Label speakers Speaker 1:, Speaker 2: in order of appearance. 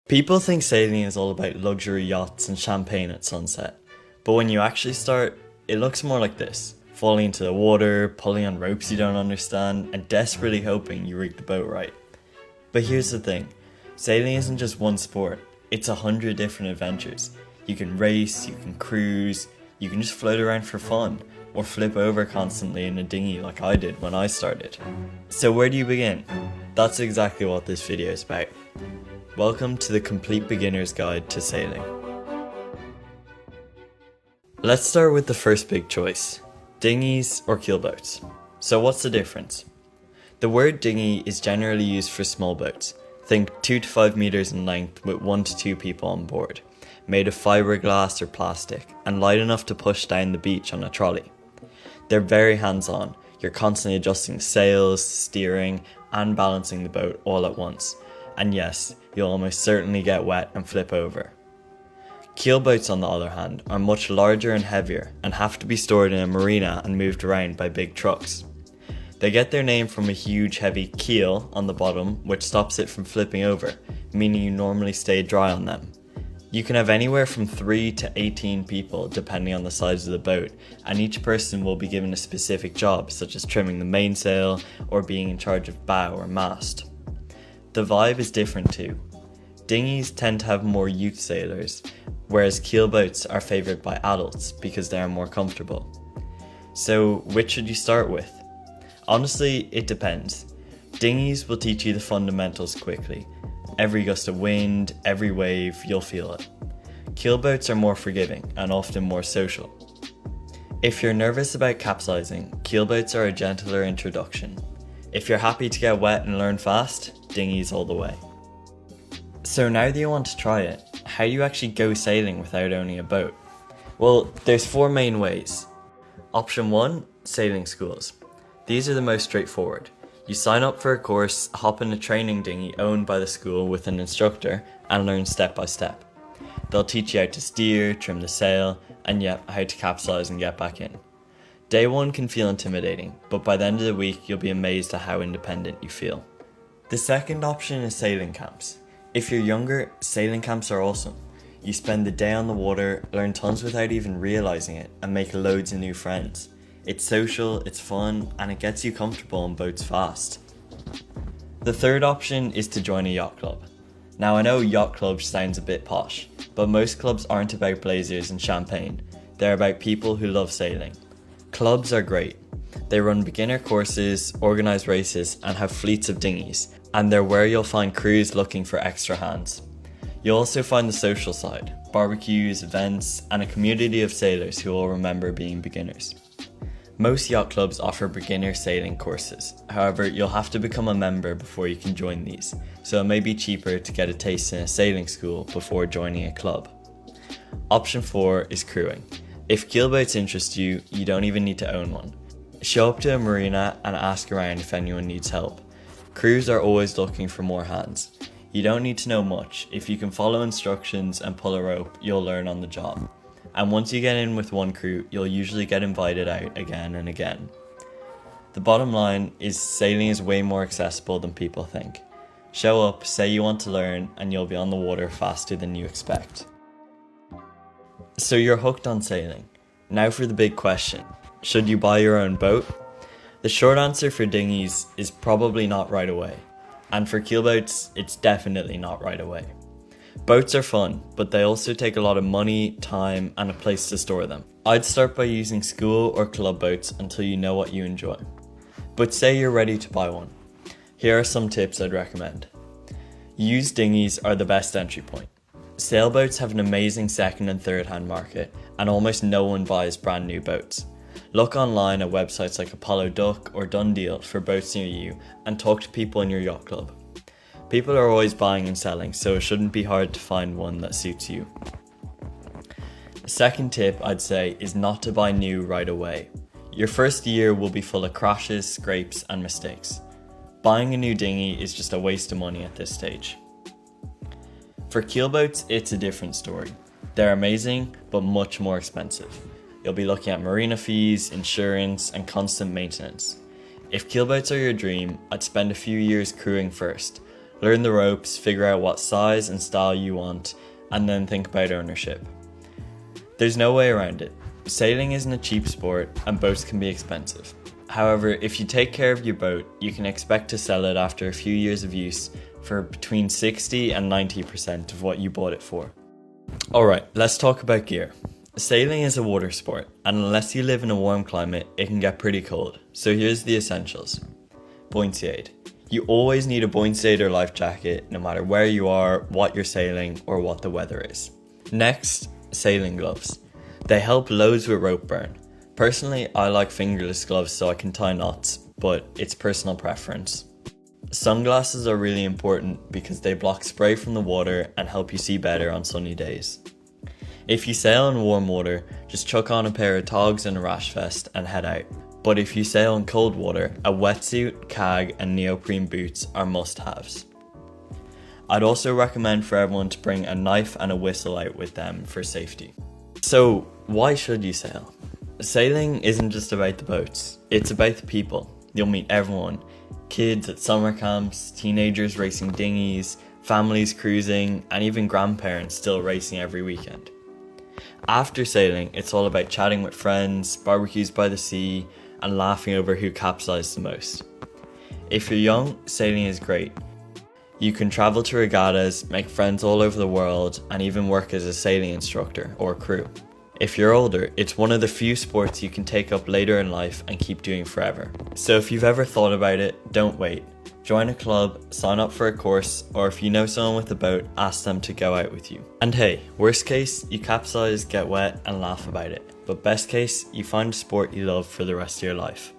Speaker 1: People think sailing is all about luxury yachts and champagne at sunset, but when you actually start, it looks more like this. Falling into the water, pulling on ropes you don't understand, and desperately hoping you rig the boat right. But here's the thing, sailing isn't just one sport, it's 100 different adventures. You can race, you can cruise, you can just float around for fun, or flip over constantly in a dinghy like I did when I started. So where do you begin? That's exactly what this video is about. Welcome to the Complete Beginner's Guide to Sailing. Let's start with the first big choice, dinghies or keelboats. So what's the difference? The word dinghy is generally used for small boats. Think 2 to 5 meters in length with 1 to 2 people on board, made of fiberglass or plastic, and light enough to push down the beach on a trolley. They're very hands-on. You're constantly adjusting the sails, steering, and balancing the boat all at once. And yes, you'll almost certainly get wet and flip over. Keelboats, on the other hand, are much larger and heavier and have to be stored in a marina and moved around by big trucks. They get their name from a huge heavy keel on the bottom which stops it from flipping over, meaning you normally stay dry on them. You can have anywhere from 3 to 18 people depending on the size of the boat, and each person will be given a specific job such as trimming the mainsail or being in charge of bow or mast. The vibe is different too. Dinghies tend to have more youth sailors, whereas keelboats are favoured by adults because they are more comfortable. So which should you start with? Honestly, it depends. Dinghies will teach you the fundamentals quickly. Every gust of wind, every wave, you'll feel it. Keelboats are more forgiving and often more social. If you're nervous about capsizing, keelboats are a gentler introduction. If you're happy to get wet and learn fast, dinghies all the way. So now that you want to try it, how do you actually go sailing without owning a boat? Well, there's 4 main ways. Option 1, sailing schools. These are the most straightforward. You sign up for a course, hop in a training dinghy owned by the school with an instructor, and learn step by step. They'll teach you how to steer, trim the sail, and how to capsize and get back in. Day 1 can feel intimidating, but by the end of the week you'll be amazed at how independent you feel. The second option is sailing camps. If you're younger, sailing camps are awesome. You spend the day on the water, learn tons without even realising it, and make loads of new friends. It's social, it's fun, and it gets you comfortable on boats fast. The third option is to join a yacht club. Now I know yacht club sounds a bit posh, but most clubs aren't about blazers and champagne. They're about people who love sailing. Clubs are great. They run beginner courses, organise races, and have fleets of dinghies, and they're where you'll find crews looking for extra hands. You'll also find the social side, barbecues, events, and a community of sailors who all remember being beginners. Most yacht clubs offer beginner sailing courses, however you'll have to become a member before you can join these, so it may be cheaper to get a taste in a sailing school before joining a club. Option 4 is crewing. If keelboats interest you, you don't even need to own one. Show up to a marina and ask around if anyone needs help. Crews are always looking for more hands. You don't need to know much. If you can follow instructions and pull a rope, you'll learn on the job. And once you get in with one crew, you'll usually get invited out again and again. The bottom line is sailing is way more accessible than people think. Show up, say you want to learn, and you'll be on the water faster than you expect. So you're hooked on sailing. Now for the big question. Should you buy your own boat? The short answer for dinghies is probably not right away. And for keelboats, it's definitely not right away. Boats are fun, but they also take a lot of money, time, and a place to store them. I'd start by using school or club boats until you know what you enjoy. But say you're ready to buy one. Here are some tips I'd recommend. Used dinghies are the best entry point. Sailboats have an amazing second and third hand market, and almost no one buys brand new boats. Look online at websites like Apollo Duck or Done Deal for boats near you and talk to people in your yacht club. People are always buying and selling, so it shouldn't be hard to find one that suits you. The second tip I'd say is not to buy new right away. Your first year will be full of crashes, scrapes, and mistakes. Buying a new dinghy is just a waste of money at this stage. For keelboats, it's a different story. They're amazing, but much more expensive. You'll be looking at marina fees, insurance, and constant maintenance. If keelboats are your dream, I'd spend a few years crewing first. Learn the ropes, figure out what size and style you want, and then think about ownership. There's no way around it. Sailing isn't a cheap sport and boats can be expensive. However, if you take care of your boat, you can expect to sell it after a few years of use for between 60 and 90% of what you bought it for. Alright, let's talk about gear. Sailing is a water sport, and unless you live in a warm climate, it can get pretty cold. So here's the essentials. Buoyancy aid. You always need a buoyancy aid or life jacket, no matter where you are, what you're sailing, or what the weather is. Next, sailing gloves. They help loads with rope burn. Personally, I like fingerless gloves so I can tie knots, but it's personal preference. Sunglasses are really important because they block spray from the water and help you see better on sunny days. If you sail in warm water, just chuck on a pair of togs and a rash vest and head out. But if you sail in cold water, a wetsuit, cag and neoprene boots are must-haves. I'd also recommend for everyone to bring a knife and a whistle out with them for safety. So, why should you sail? Sailing isn't just about the boats, it's about the people. You'll meet everyone. Kids at summer camps, teenagers racing dinghies, families cruising, and even grandparents still racing every weekend. After sailing, it's all about chatting with friends, barbecues by the sea, and laughing over who capsized the most. If you're young, sailing is great. You can travel to regattas, make friends all over the world, and even work as a sailing instructor or crew. If you're older, it's one of the few sports you can take up later in life and keep doing forever. So if you've ever thought about it, don't wait. Join a club, sign up for a course, or if you know someone with a boat, ask them to go out with you. And hey, worst case, you capsize, get wet, and laugh about it. But best case, you find a sport you love for the rest of your life.